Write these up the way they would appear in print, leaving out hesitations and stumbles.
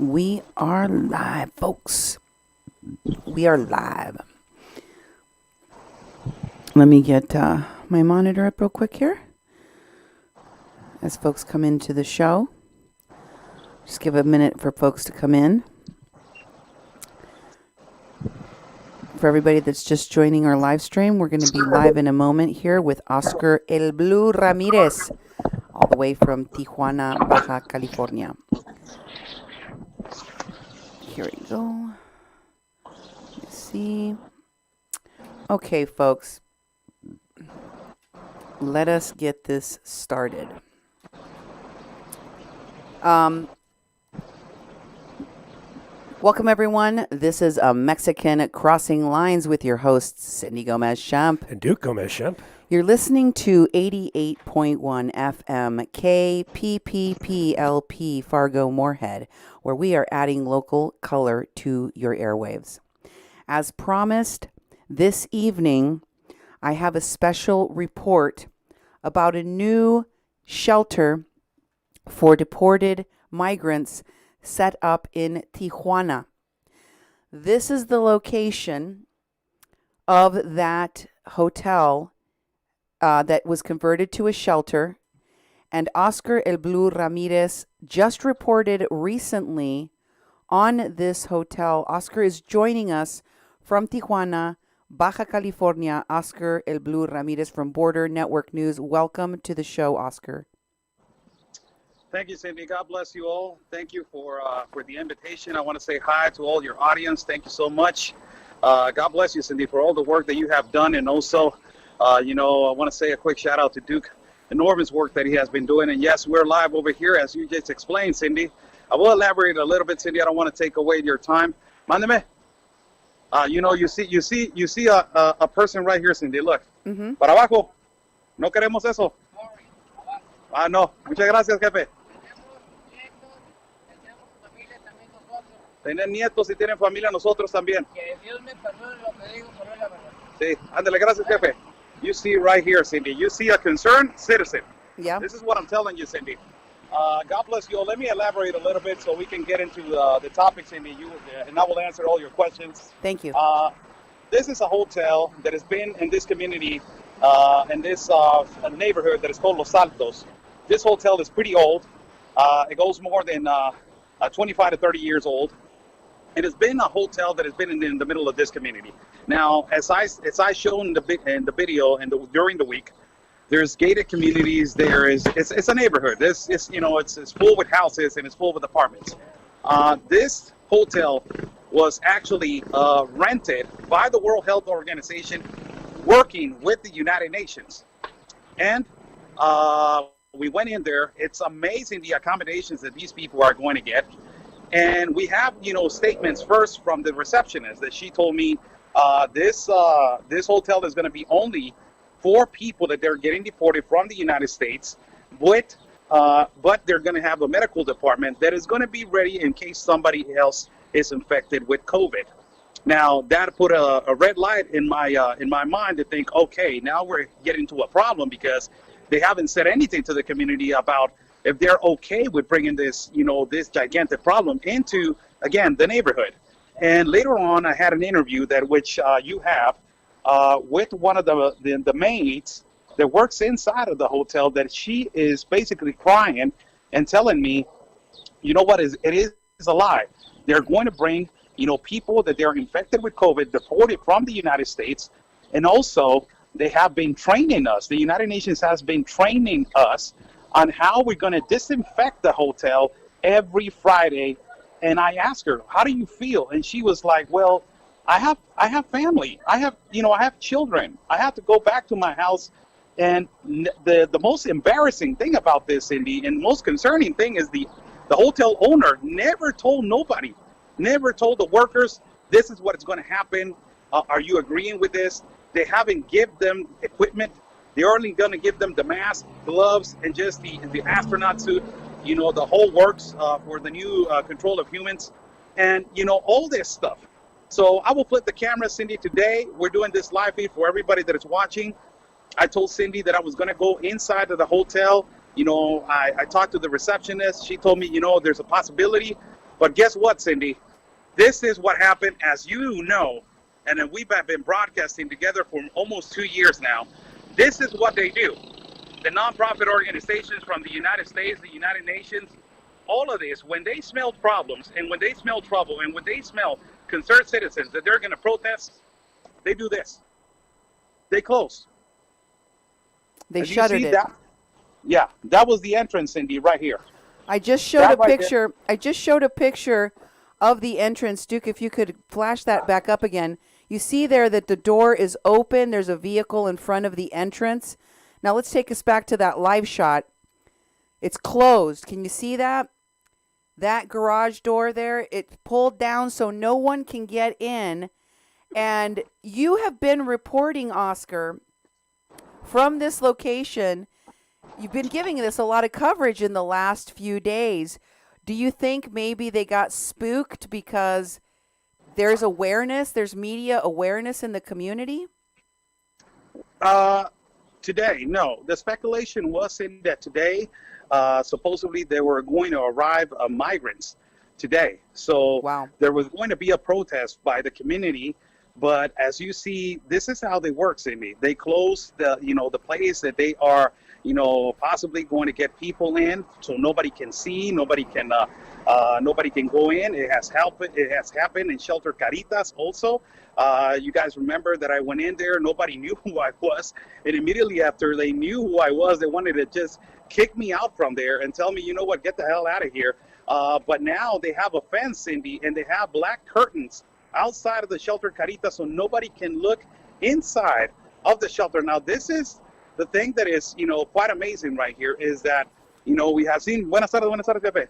We are live, folks. We are live. Let me get my monitor up real quick here as folks come into the show. Just give a minute for folks to come in. For everybody that's just joining our live stream, we're going to be live in a moment here with Oscar El Blue Ramirez, all the way from Tijuana, Baja California. Here we go. Let's see. Okay, folks. Let us get this started. Welcome, everyone. This is a Mexican Crossing Lines with your hosts, Cindy Gomez-Schempp and Duke Gomez-Schempp. You're listening to 88.1 FM KPPPLP Fargo Moorhead, where we are adding local color to your airwaves. As promised, this evening, I have a special report about a new shelter for deported migrants set up in Tijuana. This is the location of that hotel that was converted to a shelter, and Oscar El Blue Ramirez just reported recently on this hotel. Oscar is joining us from Tijuana, Baja California. Oscar El Blue Ramirez from Border Network News. Welcome to the show, Oscar. Thank you, Cindy. God bless you all. Thank you for the invitation. I want to say hi to all your audience. Thank you so much. God bless you, Cindy, for all the work that you have done. And also, I want to say a quick shout out to Duke and Norman's work that he has been doing. And yes, we're live over here, as you just explained, Cindy. I will elaborate a little bit, Cindy. I don't want to take away your time. Mándeme. You see a person right here, Cindy. Look. Mm-hmm. Para abajo. No queremos eso. No. Muchas gracias, jefe. Tienen nietos y tienen familia, nosotros también. Que Dios me perdone lo que digo, pero es la verdad. Sí, ándale, gracias, jefe. You see right here, Cindy. You see a concerned citizen. Yeah. This is what I'm telling you, Cindy. God bless you all. Let me elaborate a little bit so we can get into the topic, Cindy. And I will answer all your questions. Thank you. This is a hotel that has been in this community, in this neighborhood that is called Los Altos. This hotel is pretty old. It goes more than 25 to 30 years old. It has been a hotel that has been in the middle of this community. Now, as I shown in the video and during the week, there's gated communities. It's a neighborhood. It's full with houses and it's full with apartments. This hotel was actually rented by the World Health Organization, working with the United Nations, and we went in there. It's amazing the accommodations that these people are going to get. And we have, statements first from the receptionist that she told me this hotel is going to be only for people that they're getting deported from the United States, but they're going to have a medical department that is going to be ready in case somebody else is infected with COVID. Now, that put a red light in my mind to think, okay, now we're getting to a problem because they haven't said anything to the community about if they're okay with bringing this, this gigantic problem into, again, the neighborhood. And later on, I had an interview which you have with one of the maids that works inside of the hotel, that she is basically crying and telling me, it is a lie. They're going to bring, people that they're infected with COVID, deported from the United States, and also they have been training us. The United Nations has been training us on how we're going to disinfect the hotel every Friday. And I asked her, how do you feel? And she was like, well, I have family. I have children. I have to go back to my house. And the most embarrassing thing about this, Cindy, and most concerning thing is the hotel owner never told nobody, never told the workers, this is what is going to happen. Are you agreeing with this? They haven't given them equipment. They're only going to give them the mask, gloves, and just the astronaut suit, the whole works for the new control of humans, and, all this stuff. So I will flip the camera, Cindy, today. We're doing this live feed for everybody that is watching. I told Cindy that I was going to go inside of the hotel. I talked to the receptionist. She told me, there's a possibility But guess what, Cindy? This is what happened, as you know, and then we've been broadcasting together for almost 2 years now. This is what they do. The nonprofit organizations from the United States, the United Nations, all of this, when they smell problems and when they smell trouble and when they smell concerned citizens that they're going to protest, they do this. They close. They shuttered it. That? Yeah, that was the entrance, Cindy, right here. I just showed a picture. I just showed a picture of the entrance. Duke, if you could flash that back up again. You see there that the door is open. There's a vehicle in front of the entrance. Now let's take us back to that live shot. It's closed. Can you see that? That garage door there, it's pulled down so no one can get in. And you have been reporting, Oscar, from this location. You've been giving this a lot of coverage in the last few days. Do you think maybe they got spooked because there's awareness, there's media awareness in the community? Today, no. The speculation was in that today, supposedly they were going to arrive migrants today. So wow. There was going to be a protest by the community. But as you see, this is how they work, Cindy. They close the place that they are, possibly going to get people in, so nobody can see, nobody can go in. It has happened in Shelter Caritas also. You guys remember that I went in there, nobody knew who I was, and immediately after they knew who I was, they wanted to just kick me out from there and tell me, you know what, get the hell out of here. But now they have a fence, Cindy, and they have black curtains outside of the Shelter Caritas, so nobody can look inside of the shelter. Now, this is the thing that is, quite amazing right here is that, we have seen, buenas tardes, Pepe.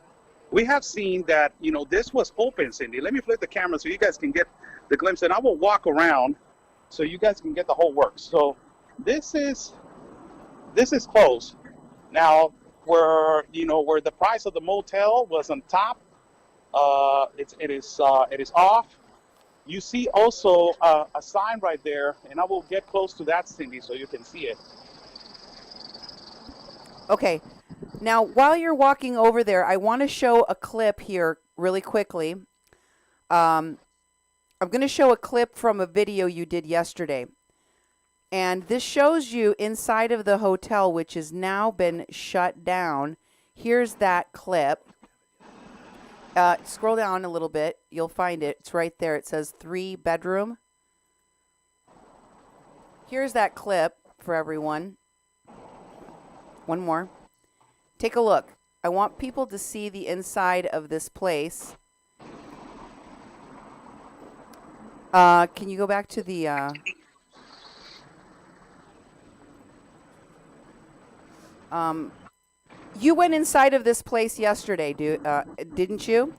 We have seen that, this was open, Cindy. Let me flip the camera so you guys can get the glimpse, and I will walk around so you guys can get the whole works. So this is closed. Now, where the price of the motel was on top, it is off. You see also a sign right there, and I will get close to that, Cindy, so you can see it. Okay. Now, while you're walking over there, I want to show a clip here really quickly. I'm going to show a clip from a video you did yesterday. And this shows you inside of the hotel, which has now been shut down. Here's that clip. Scroll down a little bit. You'll find it. It's right there. It says 3-bedroom. Here's that clip for everyone. One more. Take a look. I want people to see the inside of this place. Can you go back to the... You went inside of this place yesterday, didn't you?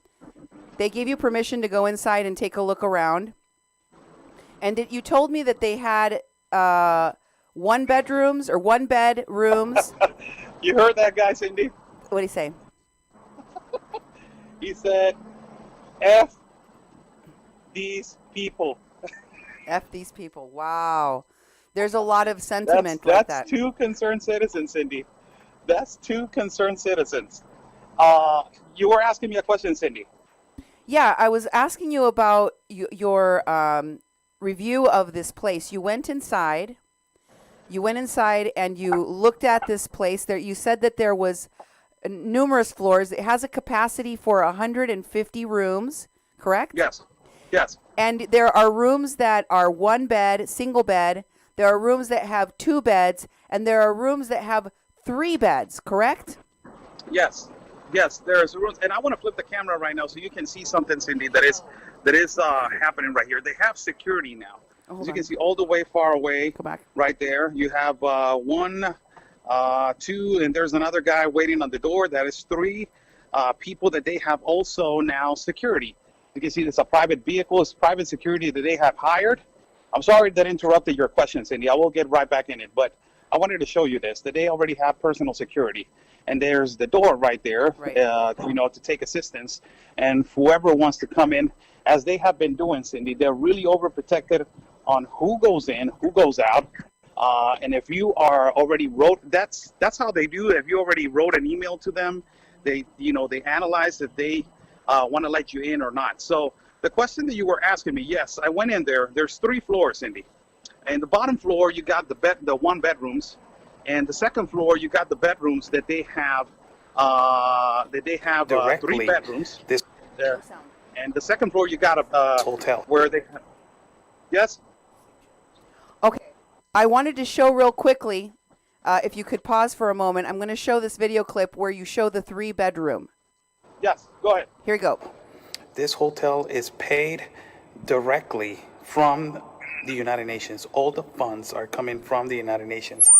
They gave you permission to go inside and take a look around. And you told me that they had 1-bed rooms. You heard that guy, Cindy? What did he say? He said, F these people. F these people. Wow. There's a lot of sentiment like that. That's two concerned citizens, Cindy. That's two concerned citizens. You were asking me a question, Cindy. Yeah, I was asking you about your review of this place. You went inside. And you looked at this place. There, you said that there was numerous floors. It has a capacity for 150 rooms, correct? Yes. And there are rooms that are 1 bed, single bed. There are rooms that have 2 beds, and there are rooms that have 3 beds, correct? Yes, there's rooms, and I want to flip the camera right now so you can see something, Cindy, that is happening right here. They have security now. As you can see, all the way far away, go back. Right there, you have 1, 2, and there's another guy waiting on the door. That is 3 people that they have also now security. You can see there's a private vehicle, it's private security that they have hired. I'm sorry that interrupted your question, Cindy. I will get right back in it, but I wanted to show you this, that they already have personal security. And there's the door right there, right. To take assistance. And whoever wants to come in, as they have been doing, Cindy, they're really overprotected on who goes in, who goes out. And if you are already that's how they do it. If you already wrote an email to them, they analyze that they want to let you in or not. So the question that you were asking me, yes, I went in there. There's 3 floors, Cindy. And the bottom floor, you got the 1 bedrooms, and the second floor, you got the bedrooms that they have 3 Directly, bedrooms this there. And the second floor, you got hotel. where they have, yes. Okay. I wanted to show real quickly, if you could pause for a moment, I'm going to show this video clip where you show the 3-bedroom. Yes, go ahead. Here you go. This hotel is paid directly from the United Nations. All the funds are coming from the United Nations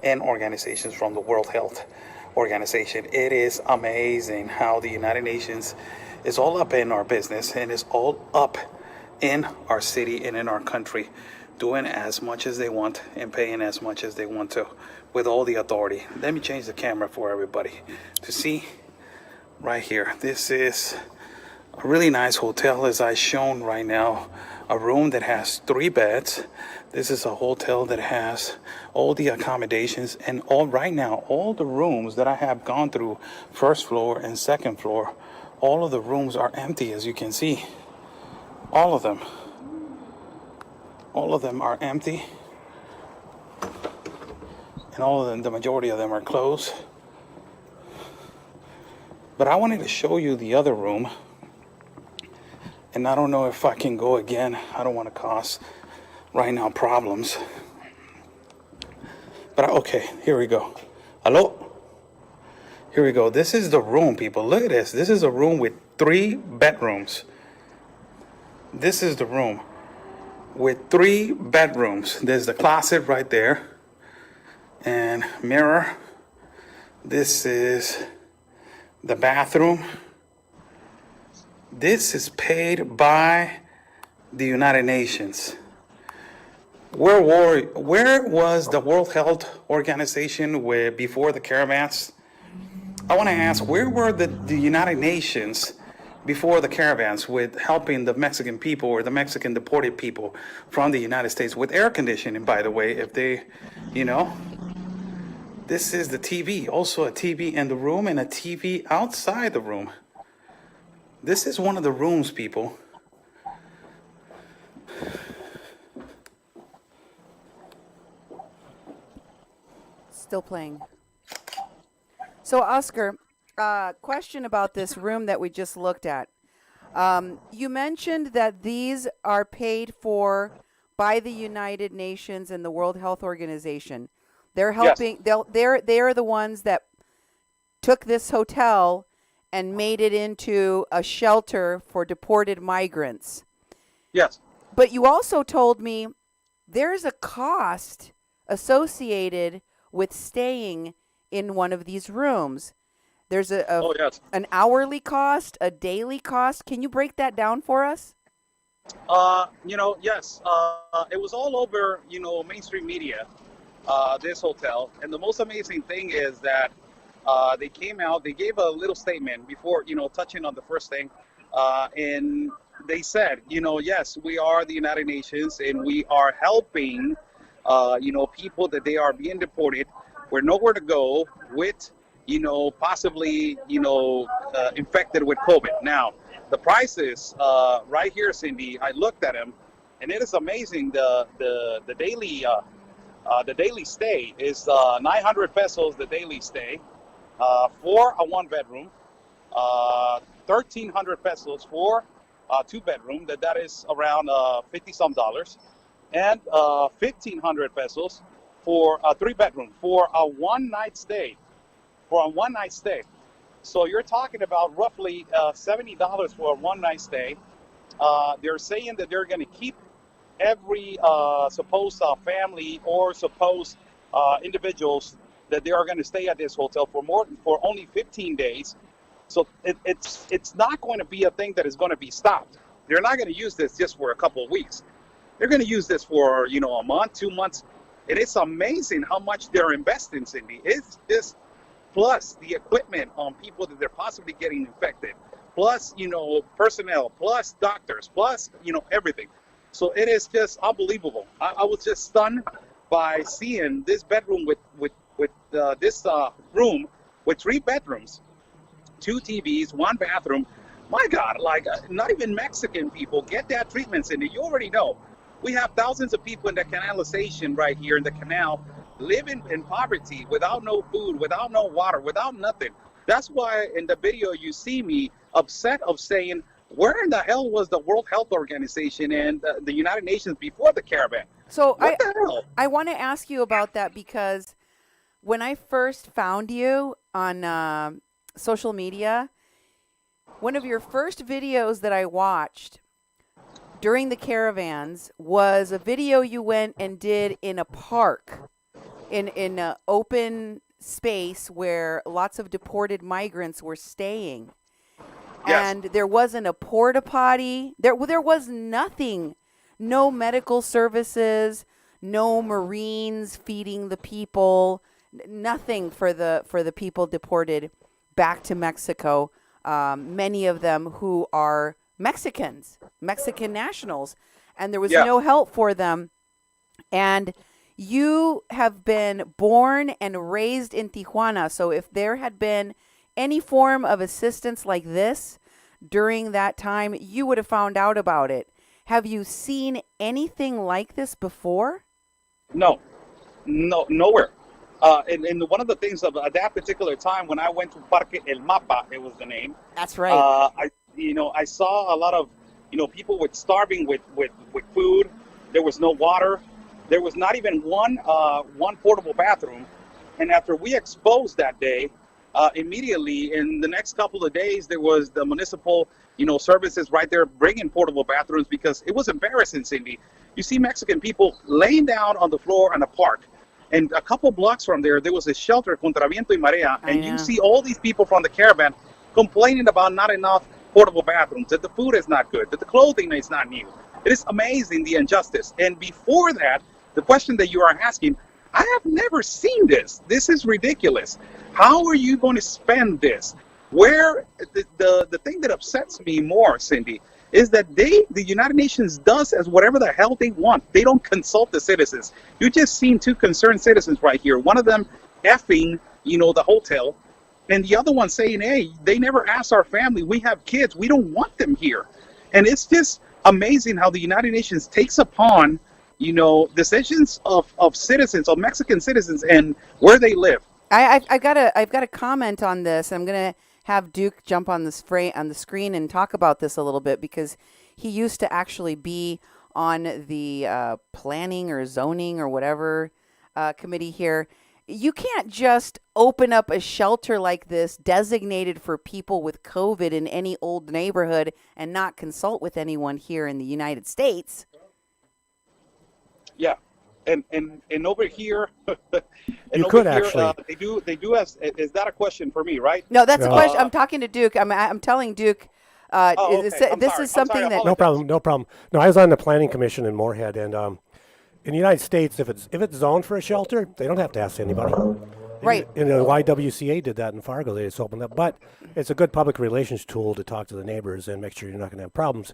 and organizations from the World Health Organization. It is amazing how the United Nations is all up in our business and is all up in our city and in our country, doing as much as they want and paying as much as they want to with all the authority. Let me change the camera for everybody to see right here. This is a really nice hotel, as I shown right now. A room that has 3 beds. This is a hotel that has all the accommodations, and right now all the rooms that I have gone through, first floor and second floor, all of the rooms are empty, as you can see. All of them are empty, and all of them, the majority of them, are closed. But I wanted to show you the other room, and I don't know if I can go again. I don't want to cause right now problems. But okay, here we go. Hello? Here we go. This is the room, people. Look at this. This is a room with 3 bedrooms. This is the room with 3 bedrooms. There's the closet right there. And mirror. This is the bathroom. This is paid by the United Nations. Where was the World Health Organization before the caravans? I want to ask, where were the United Nations before the caravans with helping the Mexican people or the Mexican deported people from the United States with air conditioning, by the way, if they, This is the TV, also a TV in the room and a TV outside the room. This is one of the rooms, people. Still playing. So, Oscar, question about this room that we just looked at. You mentioned that these are paid for by the United Nations and the World Health Organization. They're helping. Yes. They are the ones that took this hotel and made it into a shelter for deported migrants. Yes. But you also told me there's a cost associated with staying in one of these rooms. There's an hourly cost, a daily cost. Can you break that down for us? Yes. It was all over, mainstream media, this hotel. And the most amazing thing is that they came out, they gave a little statement before, touching on the first thing. And they said, yes, we are the United Nations and we are helping, people that they are being deported. We're nowhere to go with, possibly, infected with COVID. Now, the prices right here, Cindy, I looked at them, and it is amazing. The daily stay is 900 pesos. The daily stay for a 1-bedroom, 1,300 pesos for a 2-bedroom. That is around $50-some, and 1,500 pesos for a 3-bedroom for a one-night stay. So you're talking about roughly $70 for a one-night stay. They're saying that they're going to keep every supposed family or supposed individuals that they are going to stay at this hotel for only 15 days. So it's not going to be a thing that is going to be stopped. They're not going to use this just for a couple of weeks. They're going to use this for a month, 2 months. It is amazing how much they're investing, Cindy. It's this plus the equipment on people that they're possibly getting infected, plus personnel, plus doctors, plus everything. So it is just unbelievable. I was just stunned by seeing this bedroom with this room with 3 bedrooms, 2 TVs, 1 bathroom, My God, like not even Mexican people get that treatment, Cindy. You already know. We have thousands of people in the canalization right here in the canal living in poverty without no food, without no water, without nothing. That's why in the video you see me upset of saying, where in the hell was the World Health Organization and the United Nations before the Caravan? So What the hell? I want to ask you about that because when I first found you on social media, one of your first videos that I watched during the caravans was a video you went and did in a park, in an open space where lots of deported migrants were staying. Yes. And there wasn't a porta potty. There was nothing. No medical services, no Marines feeding the people, nothing for the people deported back to Mexico. Many of them who are Mexicans, Mexican nationals, and there was no help for them. And you have been born and raised in Tijuana, so if there had been any form of assistance like this during that time, you would have found out about it. Have you seen anything like this before? No, nowhere. And one of the things of at that particular time when I went to Parque El Mapa, it was the name. That's right. I saw a lot of, people with starving with food. There was no water. There was not even one portable bathroom. And after we exposed that day, immediately in the next couple of days, there was the municipal, services right there bringing portable bathrooms because it was embarrassing, Cindy. You see Mexican people laying down on the floor in a park. And a couple blocks from there was a shelter, Contra Viento y Marea. And you see all these people from the caravan complaining about not enough portable bathrooms, that the food is not good, that the clothing is not new. It is amazing, the injustice. And before that, the question that you are asking, I have never seen this. This is ridiculous. How are you going to spend this? Where the thing that upsets me more, Cindy, is that the United Nations does as whatever the hell they want. They don't consult the citizens. You just seen two concerned citizens right here. One of them effing, the hotel, and the other one saying, hey, they never asked our family. We have kids. We don't want them here. And it's just amazing how the United Nations takes upon, decisions of citizens, of Mexican citizens, and where they live. I've got a comment on this. I'm gonna have Duke jump on the screen and talk about this a little bit because he used to actually be on the planning or zoning or whatever committee here. You can't just open up a shelter like this designated for people with COVID in any old neighborhood and not consult with anyone here in the United States. Yeah. And over here, you could actually. They do. Is that a question for me, right? No, that's a question. I'm talking to Duke. I'm telling Duke. Okay. This is something that. No problem. No, I was on the planning commission in Moorhead, and in the United States, if it's zoned for a shelter, they don't have to ask anybody. Right. And the YWCA did that in Fargo. They just opened up, but it's a good public relations tool to talk to the neighbors and make sure you're not going to have problems.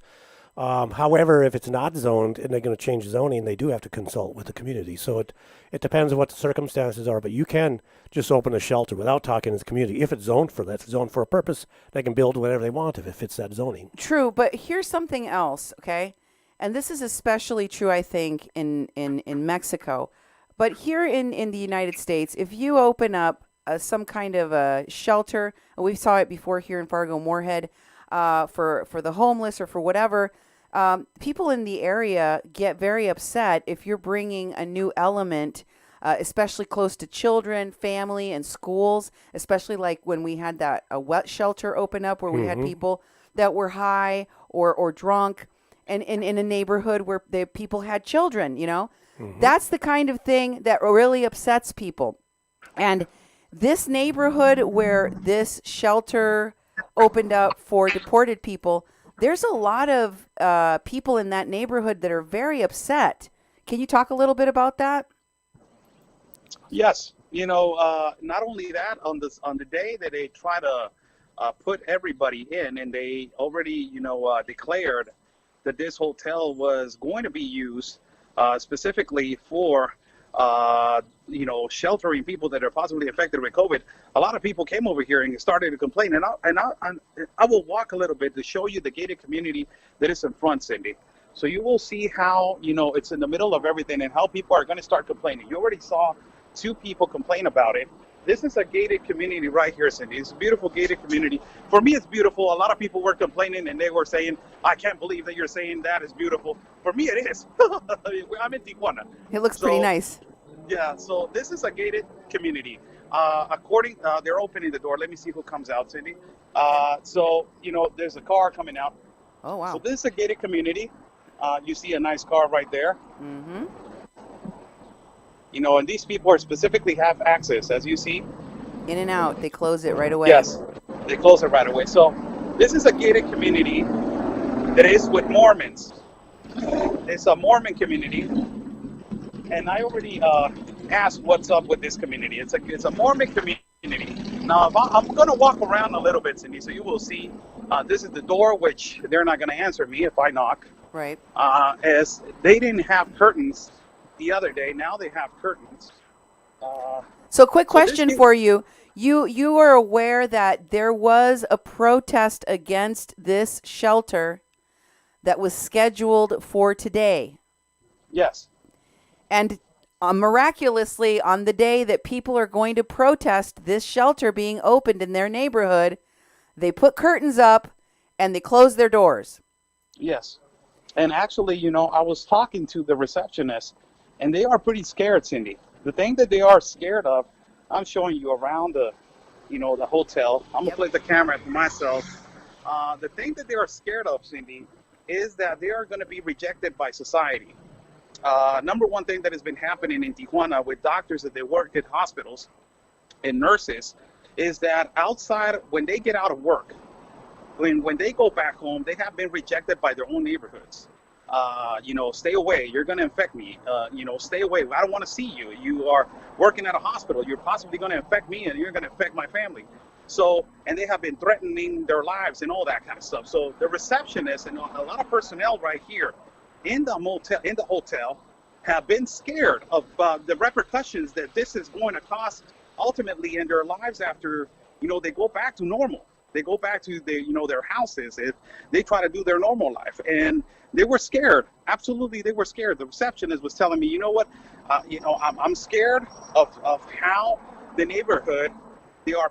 However, if it's not zoned and they're going to change zoning, they do have to consult with the community. So it depends on what the circumstances are, but you can just open a shelter without talking to the community. If it's zoned for that, if it's zoned for a purpose, they can build whatever they want if it fits that zoning. True, but here's something else, okay? And this is especially true, I think, in Mexico. But here in the United States, if you open up some kind of a shelter, and we saw it before here in Fargo Moorhead, for the homeless or for whatever, people in the area get very upset if you're bringing a new element, especially close to children, family, and schools, especially like when we had a wet shelter open up where we had people that were high or drunk and in a neighborhood where people had children, That's the kind of thing that really upsets people. And this neighborhood where this shelter opened up for deported people, there's a lot of people in that neighborhood that are very upset. Can you talk a little bit about that? Yes. Not only that, on the day that they try to put everybody in, and they already, declared that this hotel was going to be used specifically for sheltering people that are possibly affected with COVID, a lot of people came over here and started to complain. I will walk a little bit to show you the gated community that is in front, Cindy. So you will see how, it's in the middle of everything and how people are going to start complaining. You already saw 2 people complain about it. This is a gated community right here, Cindy. It's a beautiful gated community. For me, it's beautiful. A lot of people were complaining and they were saying, I can't believe that you're saying that is beautiful. For me, it is. I'm in Tijuana. It looks pretty nice. Yeah, so this is a gated community. They're opening the door. Let me see who comes out, Cindy. There's a car coming out. Oh, wow. So this is a gated community. You see a nice car right there. Mm-hmm. And these people are specifically have access, as you see. In and out. They close it right away. Yes, they close it right away. So this is a gated community that is with Mormons. It's a Mormon community. And I already asked what's up with this community. It's a Mormon community. Now, I'm going to walk around a little bit, Cindy, so you will see. This is the door, which they're not going to answer me if I knock. Right. As they didn't have curtains the other day. Now they have curtains. So quick question for you. You are aware that there was a protest against this shelter that was scheduled for today. Yes. And miraculously, on the day that people are going to protest this shelter being opened in their neighborhood, they put curtains up and they close their doors. Yes. And actually, I was talking to the receptionist, and they are pretty scared, Cindy. The thing that they are scared of, I'm showing you around the hotel. I'm going to flip the camera to myself. The thing that they are scared of, Cindy, is that they are going to be rejected by society. Number one thing that has been happening in Tijuana with doctors that they work at hospitals and nurses is that outside, when they get out of work, when they go back home, they have been rejected by their own neighborhoods. Stay away. You're going to infect me. Stay away. I don't want to see you. You are working at a hospital. You're possibly going to infect me and you're going to infect my family. So, and they have been threatening their lives and all that kind of stuff. So the receptionist and a lot of personnel right here in the hotel have been scared of the repercussions that this is going to cause ultimately in their lives after, they go back to normal. They go back to their houses. They try to do their normal life. And they were scared. Absolutely, they were scared. The receptionist was telling me, you know what, I'm scared of how the neighborhood, they are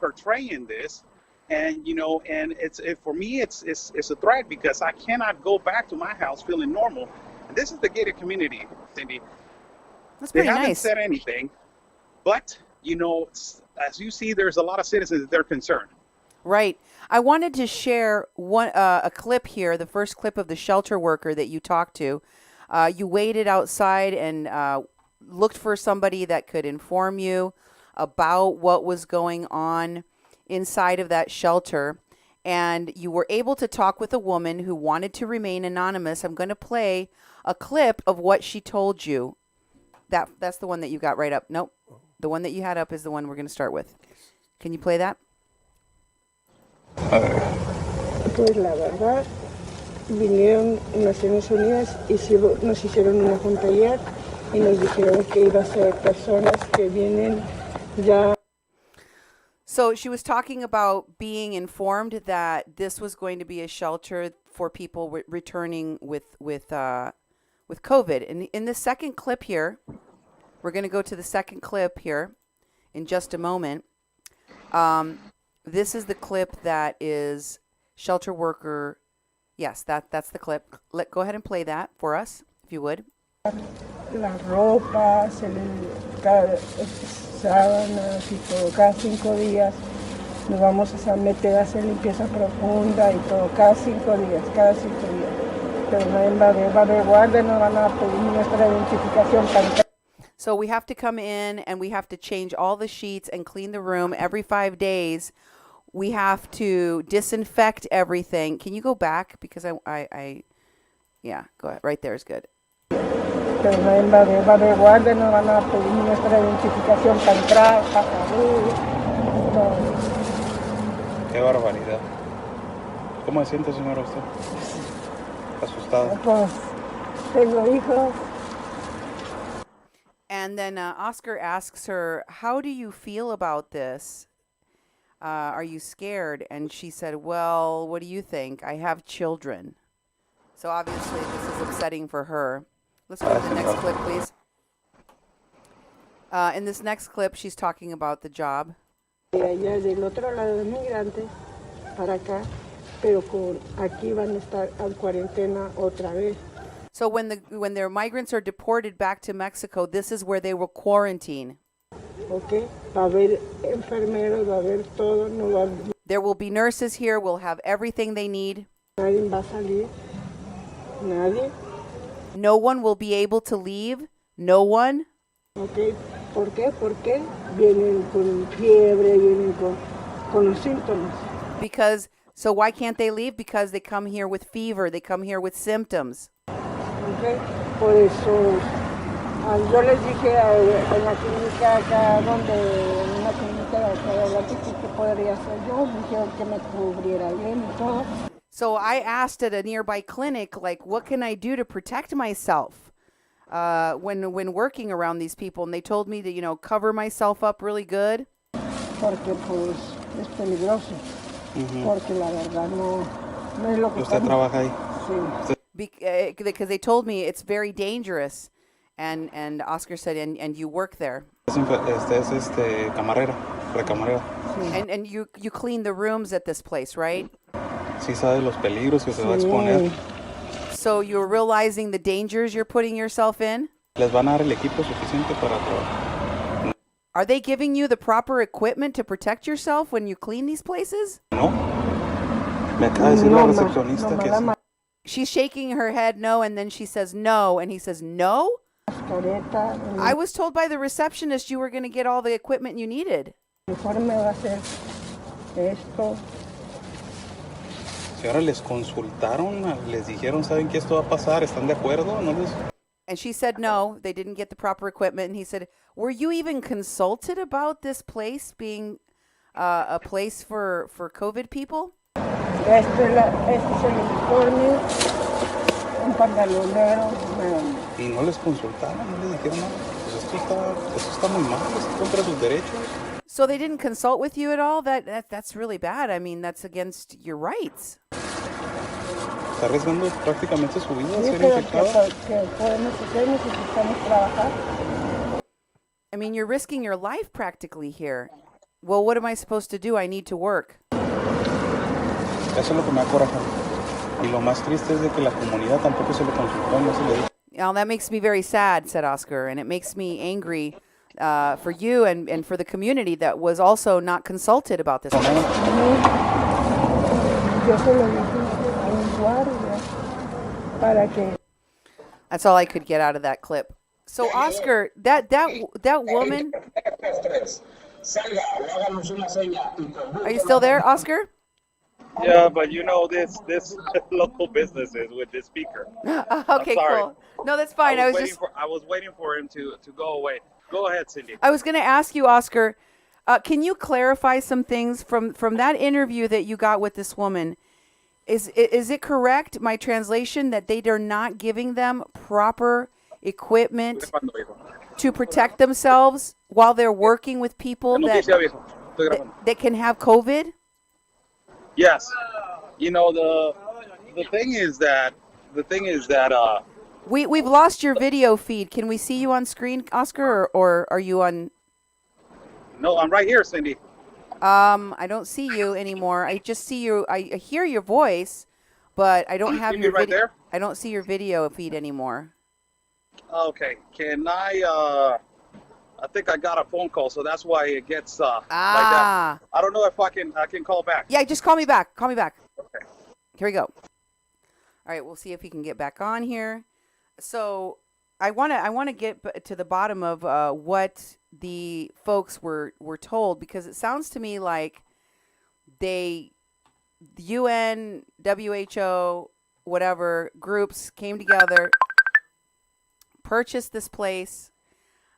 portraying this. And, for me, it's a threat because I cannot go back to my house feeling normal. And this is the gated community, Cindy. That's pretty nice. They haven't nice. said anything, but, as you see, there's a lot of citizens that they're concerned. Right. I wanted to share a clip here, the first clip of the shelter worker that you talked to. You waited outside and looked for somebody that could inform you about what was going on inside of that shelter. And you were able to talk with a woman who wanted to remain anonymous. I'm going to play a clip of what she told you. That's the one that you got right up. Nope. The one that you had up is the one we're going to start with. Can you play that? Pues la verdad, vinieron Naciones Unidas y nos hicieron una junta ayer y nos dijeron que iba a ser personas que vienen ya. So she was talking about being informed that this was going to be a shelter for people returning with COVID. And in the second clip here, we're going to go to the second clip here in just a moment. This is the clip that is shelter worker. Yes, that's the clip. Go ahead and play that for us, if you would. La ropa, sábanas y todo. Cada 5 días nos vamos a meter a hacer limpieza profunda y todo. Cada 5 días. Pero nadie va a ver guardia, no van a pedir nuestra identificación para. So we have to come in and we have to change all the sheets and clean the room every 5 days. We have to disinfect everything. Can you go back? Because yeah, go ahead. Right there is good. Pero nadie va a ver guardia, no van a pedir nuestra identificación para entrar, para salir, todo. Qué barbaridad. ¿Cómo se siente, señora, usted? ¿Asustada? Pues tengo hijos. And then Oscar asks her, "How do you feel about this? Are you scared?" And she said, "Well, what do you think? I have children." So obviously this is upsetting for her. Let's go to the next clip, please. In this next clip, she's talking about the job. De allá del otro lado de migrantes para acá, pero aquí van a estar en cuarentena otra vez. So when their migrants are deported back to Mexico, this is where they will quarantine. ¿Ok? Va a haber enfermeros, va a haber todo, no va, There will be nurses here. We'll have everything they need. nadie va a salir, nadie. No one will be able to leave. No one. ¿Ok? ¿Por qué? Porque vienen con fiebre, vienen con los síntomas. So why can't they leave? Because they come here with fever. They come here with symptoms. ¿Ok? Por eso yo les dije en la clínica acá, en una clínica de acá de Atlántico, ¿qué podría hacer yo? Me dijeron que me cubriera bien y todo. So I asked at a nearby clinic, like, what can I do to protect myself when working around these people? And they told me to, cover myself up really good. Porque pues es peligroso. Porque la verdad no es lo que ¿Usted trabaja ahí? Sí. Because they told me it's very dangerous. And Oscar said, and you work there. Es camarera, precamarera. Sí. And you clean the rooms at this place, right? Sí sabe los peligros que se va a exponer. So you're realizing the dangers you're putting yourself in? Les van a dar el equipo suficiente para trabajar. Are they giving you the proper equipment to protect yourself when you clean these places? No. Me acaba de decir la recepcionista que sí. She's shaking her head no, and then she says no, and he says no? I was told by the receptionist you were going to get all the equipment you needed. Si ahora les consultaron, les dijeron, ¿saben que esto va a pasar? ¿Están de acuerdo? ¿No les... And she said no, they didn't get the proper equipment. And he said, were you even consulted about this place being a place for COVID people? Este es el uniforme, un pantalonero. Y no les consultaron, no les dijeron nada. Pues esto está muy mal, es contra sus derechos. So they didn't consult with you at all? That's really bad. I mean, that's against your rights. Está arriesgando prácticamente su vida, Sí, ser pero infectado. ¿qué podemos hacer? Necesitamos trabajar. I mean, you're risking your life practically here. Well, what am I supposed to do? I need to work. Eso es lo que me acoraja. Y lo más triste es de que la comunidad tampoco se le consultó, no se le dijo. Now, that makes me very sad, said Oscar, and it makes me angry for you and for the community that was also not consulted about this. Yo se lo dije a un guardia para que... That's all I could get out of that clip. So, Oscar, that woman... Are you still there, Oscar? Yeah, but this local businesses with this speaker. Okay, cool. No, that's fine. I was waiting for him to go away. Go ahead, Cindy. I was going to ask you, Oscar, can you clarify some things from that interview that you got with this woman? Is it correct, my translation, that they are not giving them proper equipment to protect themselves while they're working with people that can have COVID? Yes. The thing is that we've lost your video feed. Can we see you on screen, Oscar, or are you on? No, I'm right here, Cindy. I don't see you anymore. I just see you. I hear your voice, but I don't have your right there. I don't see your video feed anymore. Okay. Can I think I got a phone call, so that's why it gets like that. I don't know if I can call back. Yeah, just call me back. Call me back. Okay. Here we go. All right, we'll see if he can get back on here. So I want to get to the bottom of what the folks were told, because it sounds to me like the UN, WHO, whatever groups came together, purchased this place,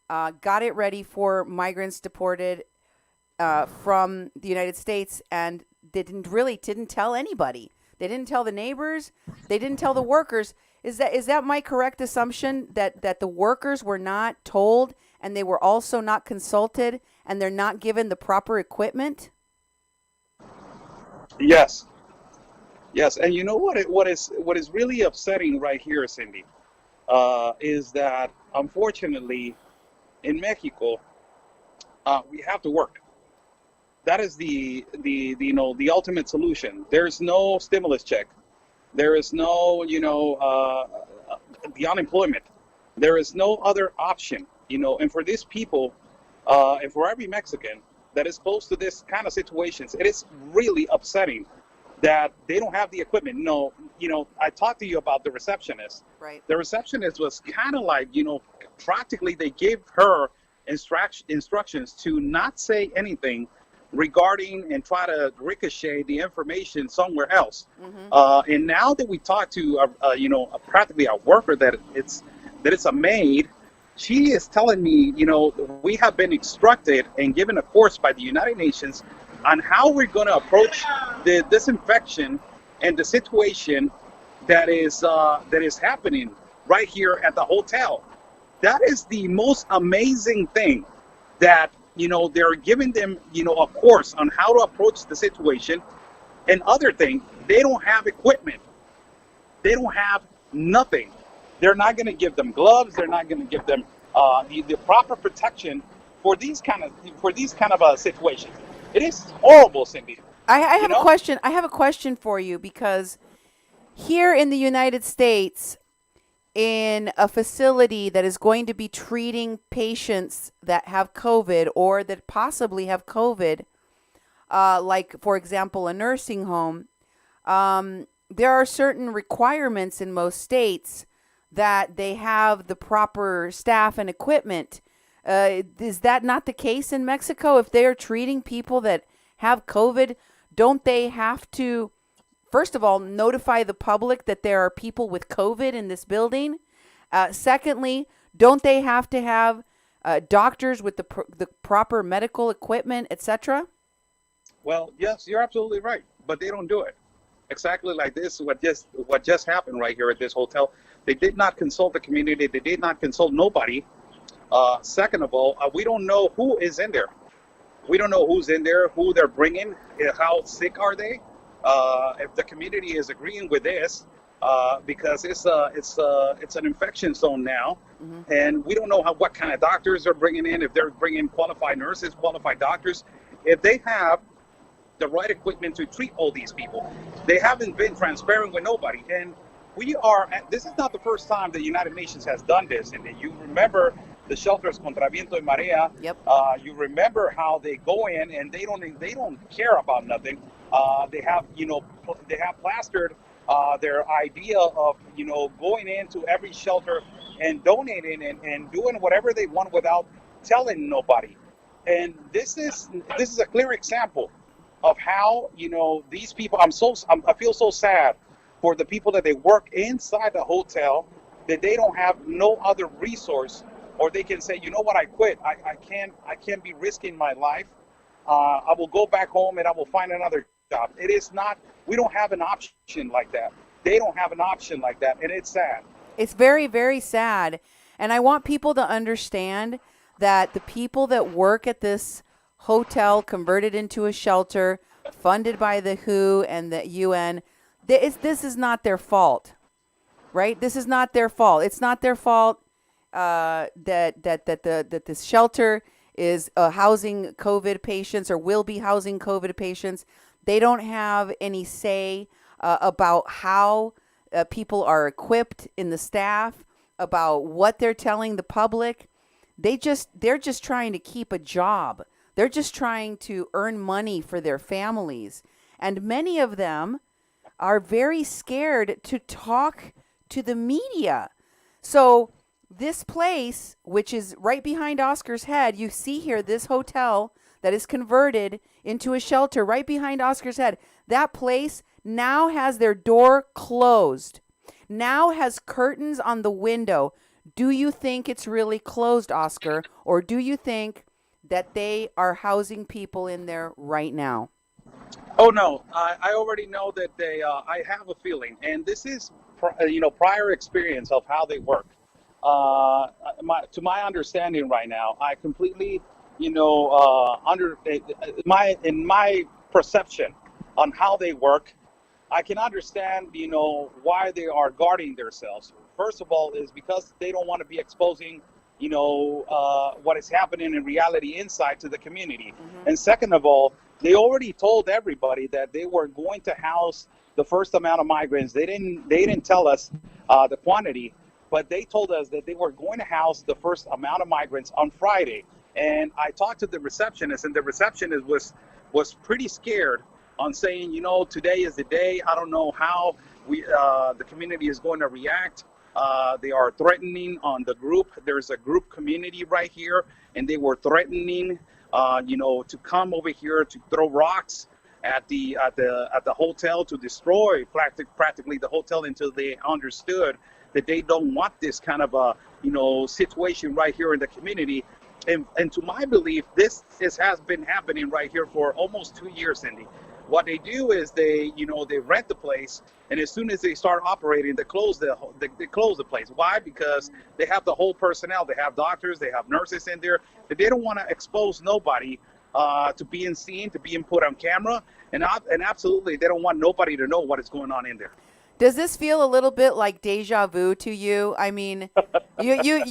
got it ready for migrants deported from the United States, and didn't tell anybody. They didn't tell the neighbors. They didn't tell the workers. Is that my correct assumption that the workers were not told and they were also not consulted and they're not given the proper equipment? Yes, yes, and you know what is really upsetting right here, Cindy, is that unfortunately in Mexico we have to work. That is the ultimate solution. There's no stimulus check. There is no the unemployment. There is no other option. And for these people, and for every Mexican that is close to this kind of situations, it is really upsetting that they don't have the equipment. No, I talked to you about the receptionist. Right. The receptionist was kind of like, practically they gave her instructions to not say anything regarding and try to ricochet the information somewhere else. And now that we talked to, practically a worker that it's a maid, she is telling me, we have been instructed and given a course by the United Nations on how we're going to approach the disinfection and the situation that is happening right here at the hotel. That is the most amazing thing, that they're giving them a course on how to approach the situation. And other thing, they don't have equipment. They don't have nothing. They're not going to give them gloves. They're not going to give them the proper protection for these kind of situations. It is horrible, Cindy. I have a question. I have a question for you, because here in the United States, in a facility that is going to be treating patients that have COVID or that possibly have COVID, like, for example, a nursing home, there are certain requirements in most states that they have the proper staff and equipment. Is that not the case in Mexico? If they are treating people that have COVID, don't they have to, first of all, notify the public that there are people with COVID in this building? Secondly, don't they have to have doctors with the proper medical equipment, etc.? Well, yes, you're absolutely right, but they don't do it. Exactly like this, what just happened right here at this hotel. They did not consult the community. They did not consult nobody. Second of all, we don't know who is in there. We don't know who's in there, who they're bringing, how sick are they. If the community is agreeing with this, because it's an infection zone now, and we don't know what kind of doctors they're bringing in. If they're bringing qualified nurses, qualified doctors, if they have the right equipment to treat all these people. They haven't been transparent with nobody, and this is not the first time the United Nations has done this. And you remember the shelters contra viento y marea. Yep. You remember how they go in and they don't care about nothing. They have plastered their idea of going into every shelter and donating and doing whatever they want without telling nobody. And this is a clear example of how these people. I feel so sad for the people that they work inside the hotel, that they don't have no other resource, or they can say, you know what, I quit. I can't be risking my life. I will go back home and I will find another job. It is not. We don't have an option like that. They don't have an option like that, and it's sad. It's very, very sad. And I want people to understand that the people that work at this hotel converted into a shelter funded by the WHO and the UN, this is not their fault, right? This is not their fault. It's not their fault that this shelter is housing COVID patients or will be housing COVID patients. They don't have any say about how people are equipped in the staff, about what they're telling the public. They're just trying to keep a job. They're just trying to earn money for their families. And many of them are very scared to talk to the media. So this place, which is right behind Oscar's head, you see here this hotel that is converted into a shelter right behind Oscar's head. That place now has their door closed, now has curtains on the window. Do you think it's really closed, Oscar? Or do you think that they are housing people in there right now? Oh no, I already know that they. I have a feeling, and this is prior experience of how they work. to my understanding right now, I completely, under in my perception on how they work, I can understand, why they are guarding themselves. First of all, is because they don't want to be exposing, what is happening in reality inside to the community. And second of all, they already told everybody that they were going to house the first amount of migrants. They didn't tell us the quantity, but they told us that they were going to house the first amount of migrants on Friday. And I talked to the receptionist, and the receptionist was pretty scared on saying, today is the day. I don't know how the community is going to react. They are threatening on the group. There's a group community right here, and they were threatening, to come over here to throw rocks at the hotel, to destroy practically the hotel, until they understood that they don't want this kind of a situation right here in the community. And to my belief, this has been happening right here for almost 2 years, Cindy. What they do is they rent the place, and as soon as they start operating, they close the place. Why? Because they have the whole personnel. They have doctors, they have nurses in there. That they don't want to expose nobody to being seen, to being put on camera, and absolutely they don't want nobody to know what is going on in there. Does this feel a little bit like deja vu to you? I mean, you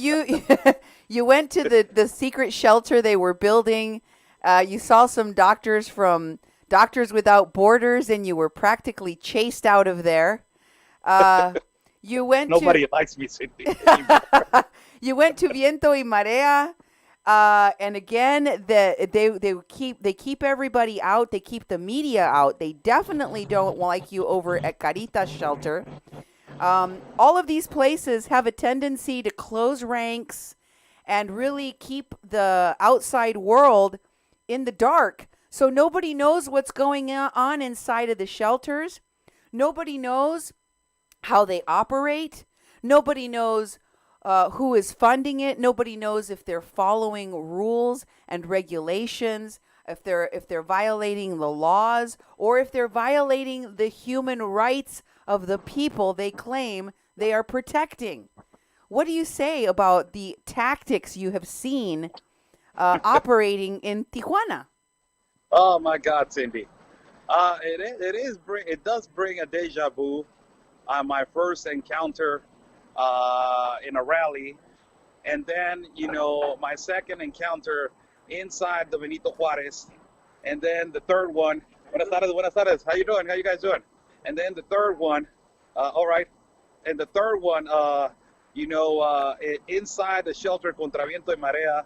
you went to the secret shelter they were building. You saw some doctors from Doctors Without Borders, and you were practically chased out of there. You went Nobody likes me, Cindy. you went to Viento y Marea, and again, they keep everybody out. They keep the media out. They definitely don't like you over at Caritas shelter. All of these places have a tendency to close ranks and really keep the outside world in the dark. So nobody knows what's going on inside of the shelters. Nobody knows how they operate. Nobody knows who is funding it. Nobody knows if they're following rules and regulations, if they're violating the laws, or if they're violating the human rights of the people they claim they are protecting. What do you say about the tactics you have seen operating in Tijuana? Oh my God, Cindy. It does bring a deja vu on my first encounter in a rally, and then my second encounter inside the Benito Juarez, and then the third one. Buenas tardes. How you doing? How you guys doing? And then the third one. All right. And the third one. Inside the shelter contra viento y marea.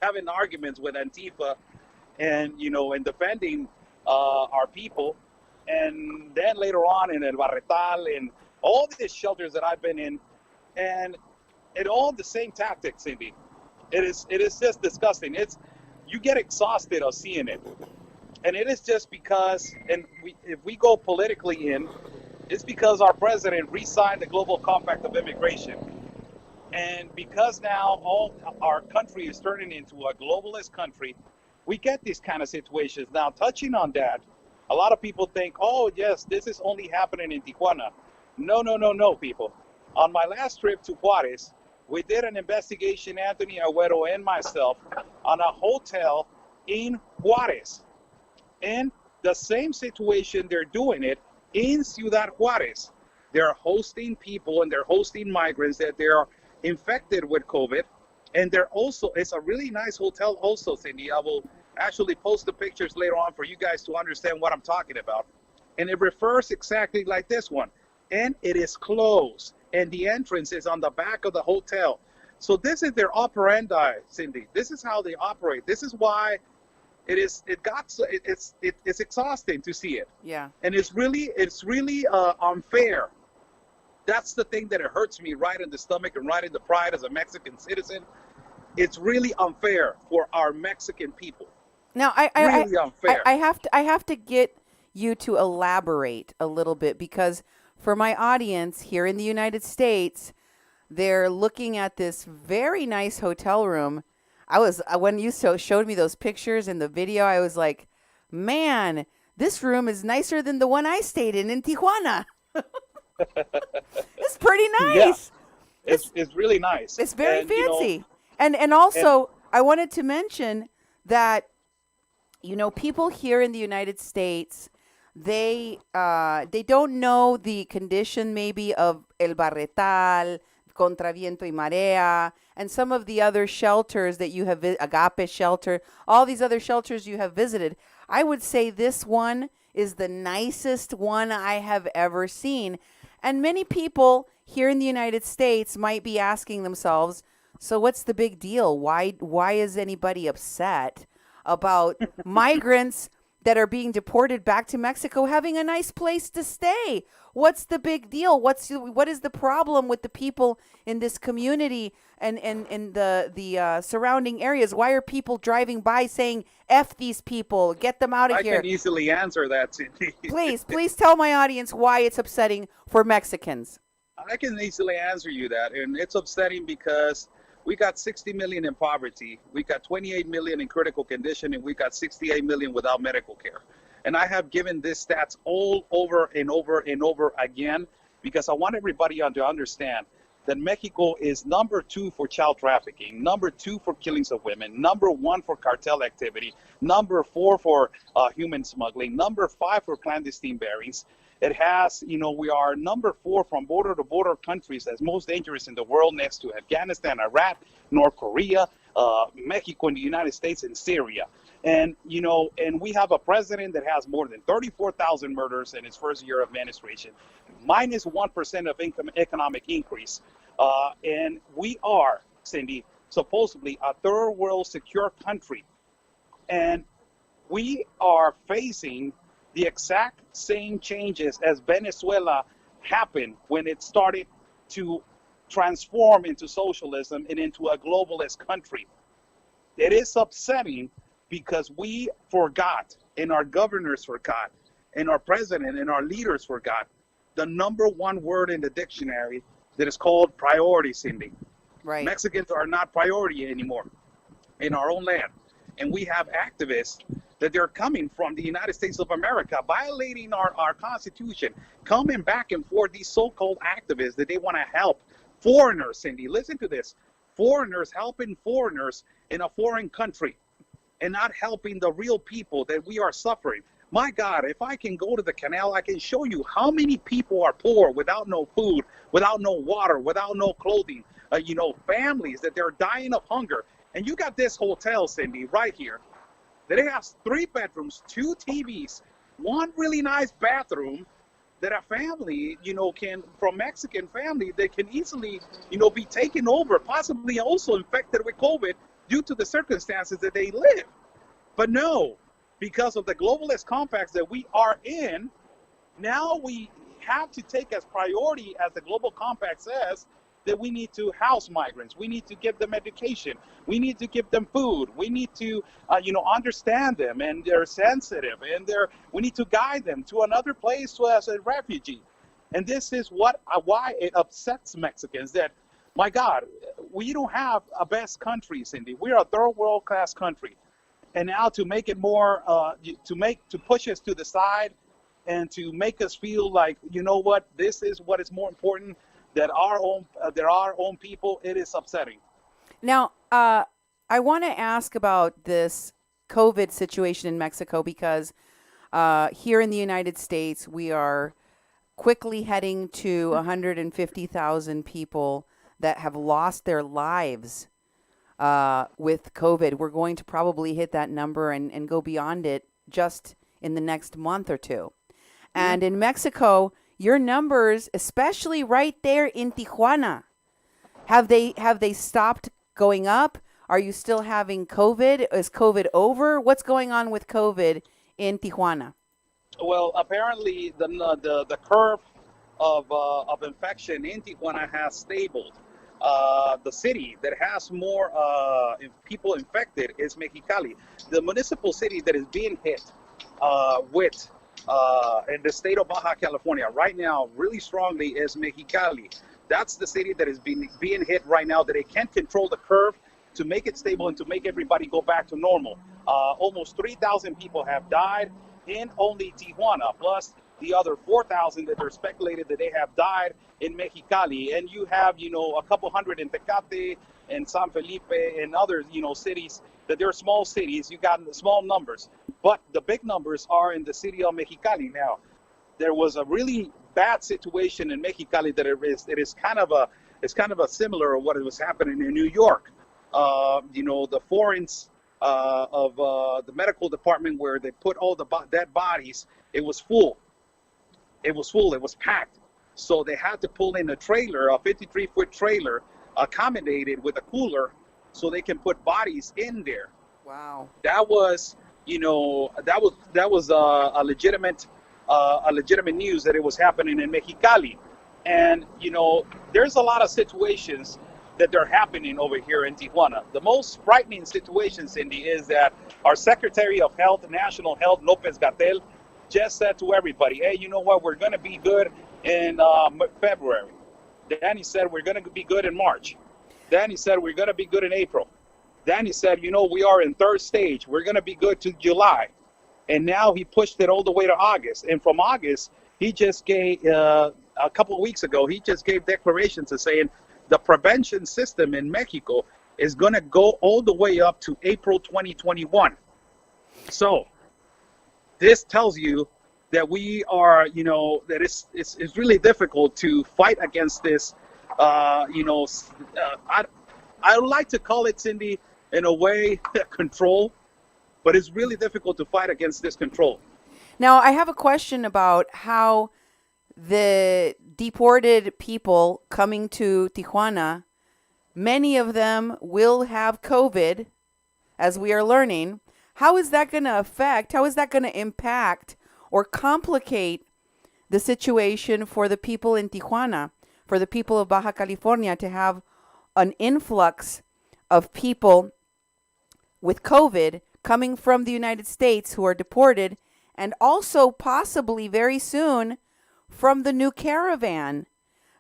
Having arguments with Antifa, and and defending our people, and then later on in El Barretal and all these shelters that I've been in, and it all the same tactics, Cindy. It is just disgusting. You get exhausted of seeing it, and it is just because, and if we go politically in, it's because our president re-signed the Global Compact of Immigration. And because now all our country is turning into a globalist country, we get these kind of situations. Now, touching on that, a lot of people think, oh, yes, this is only happening in Tijuana. No, people. On my last trip to Juarez, we did an investigation, Anthony Agüero and myself, on a hotel in Juarez. And the same situation, they're doing it in Ciudad Juarez. They're hosting people, and they're hosting migrants that they are infected with COVID, and it's a really nice hotel also, Cindy. I will actually post the pictures later on for you guys to understand what I'm talking about. And it refers exactly like this one, and it is closed, and the entrance is on the back of the hotel. So this is their operandi, Cindy. This is how they operate. This is why it's exhausting to see it. Yeah. And it's really unfair. That's the thing that it hurts me right in the stomach and right in the pride as a Mexican citizen. It's really unfair for our Mexican people. Now, unfair. I have to get you to elaborate a little bit, because for my audience here in the United States, they're looking at this very nice hotel room. When you showed me those pictures in the video, I was like, man, this room is nicer than the one I stayed in Tijuana. It's pretty Yeah, nice. it's really nice. It's very And fancy. And and also I wanted to mention that people here in the United States, they don't know the condition maybe of El Barretal, Contra Viento y Marea, and some of the other shelters that you have Agape shelter, all these other shelters you have visited. I would say this one is the nicest one I have ever seen. And many people here in the United States might be asking themselves, so what's the big deal? Why is anybody upset about migrants that are being deported back to Mexico having a nice place to stay? What's the big deal? What is the problem with the people in this community and in the surrounding areas? Why are people driving by saying "F these people, get them out of I here"? can easily answer that, Cindy. Please tell my audience why it's upsetting for Mexicans. I can easily answer you that, and it's upsetting because we got 60 million in poverty, we got 28 million in critical condition, and we got 68 million without medical care. And I have given these stats all over and over and over again because I want everybody to understand that Mexico is number 2 for child trafficking, number 2 for killings of women, number 1 for cartel activity, number 4 for human smuggling, number 5 for clandestine bearings. It has, we are number 4 from border to border countries as most dangerous in the world, next to Afghanistan, Iraq, North Korea, Mexico, and the United States, and Syria. And, and we have a president that has more than 34,000 murders in his first year of administration, minus 1% of economic increase. And we are, Cindy, supposedly a third world secure country. And we are facing the exact same changes as Venezuela happened when it started to transform into socialism and into a globalist country. It is upsetting because we forgot, and our governors forgot, and our president and our leaders forgot the number 1 word in the dictionary that is called priority, Cindy. Right. Mexicans are not priority anymore in our own land. And we have activists that they're coming from the United States of America, violating our Constitution, coming back and forth, these so-called activists that they want to help foreigners, Cindy. Listen to this. Foreigners helping foreigners in a foreign country and not helping the real people that we are suffering. My God, if I can go to the canal, I can show you how many people are poor without no food, without no water, without no clothing, families that they're dying of hunger. And you got this hotel, Cindy, right here, that it has 3 bedrooms, 2 TVs, 1 really nice bathroom that a family, from Mexican family, they can easily, be taken over, possibly also infected with COVID due to the circumstances that they live. But no, because of the globalist compacts that we are in, now we have to take as priority, as the global compact says, that we need to house migrants. We need to give them education. We need to give them food. We need to, understand them, and they're sensitive, and we need to guide them to another place as a refugee. And this is why it upsets Mexicans that, my God, we don't have a best country, Cindy. We're a third world class country. And now to make it more, to push us to the side and to make us feel like, this is what is more important, that our own people, it is upsetting. Now, I want to ask about this COVID situation in Mexico because here in the United States, we are quickly heading to 150,000 people that have lost their lives with COVID. We're going to probably hit that number and go beyond it just in the next month or two. And in Mexico, your numbers, especially right there in Tijuana, have they stopped going up? Are you still having COVID? Is COVID over? What's going on with COVID in Tijuana? Well, apparently the curve of infection in Tijuana has stabilized. The city that has more people infected is Mexicali. The municipal city that is being hit with in the state of Baja California right now really strongly is Mexicali. That's the city that is being hit right now, that it can't control the curve to make it stable and to make everybody go back to normal. Almost 3,000 people have died in only Tijuana, plus the other 4,000 that are speculated that they have died in Mexicali. And you have, a couple hundred in Tecate and San Felipe and other, cities that they're small cities. You got small numbers, but the big numbers are in the city of Mexicali. Now, there was a really bad situation in Mexicali that it is kind of a similar of what was happening in New York. The forensics of the medical department where they put all the dead bodies, it was full. It was packed. So they had to pull in a trailer, a 53-foot trailer, accommodated with a cooler, so they can put bodies in there. Wow. That was, a legitimate news that it was happening in Mexicali. And, there's a lot of situations that they're happening over here in Tijuana. The most frightening situation, Cindy, is that our Secretary of Health, National Health, Lopez-Gatell, just said to everybody, hey, you know what, we're going to be good in February. Then he said we're going to be good in March. Then he said we're going to be good in April. Then he said, we are in third stage. We're going to be good to July. And now he pushed it all the way to August. And from August, he just gave, a couple of weeks ago, he just gave declarations of saying the prevention system in Mexico is going to go all the way up to April 2021. So this tells you that we are, that it's really difficult to fight against this. I would like to call it, Cindy, in a way, control, but it's really difficult to fight against this control. Now, I have a question about how the deported people coming to Tijuana, many of them will have COVID, as we are learning. How is that going to affect, how is that going to impact or complicate the situation for the people in Tijuana, for the people of Baja California to have an influx of people with COVID coming from the United States who are deported, and also possibly very soon from the new Caravan,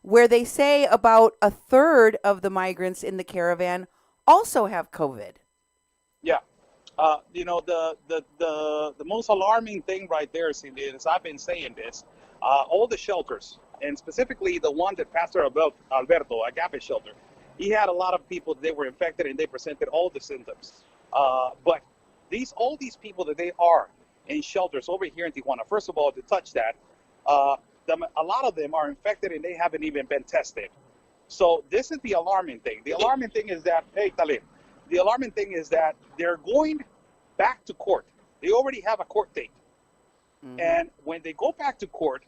where they say about a third of the migrants in the Caravan also have COVID? Yeah. The most alarming thing right there, Cindy, is I've been saying this, all the shelters, and specifically the one that Pastor Alberto, Agape Shelter, he had a lot of people that were infected and they presented all the symptoms. But all these people that they are in shelters over here in Tijuana, first of all, to touch that, a lot of them are infected and they haven't even been tested. So this is the alarming thing. The alarming thing is that, the alarming thing is that they're going back to court. They already have a court date. Mm-hmm. And when they go back to court,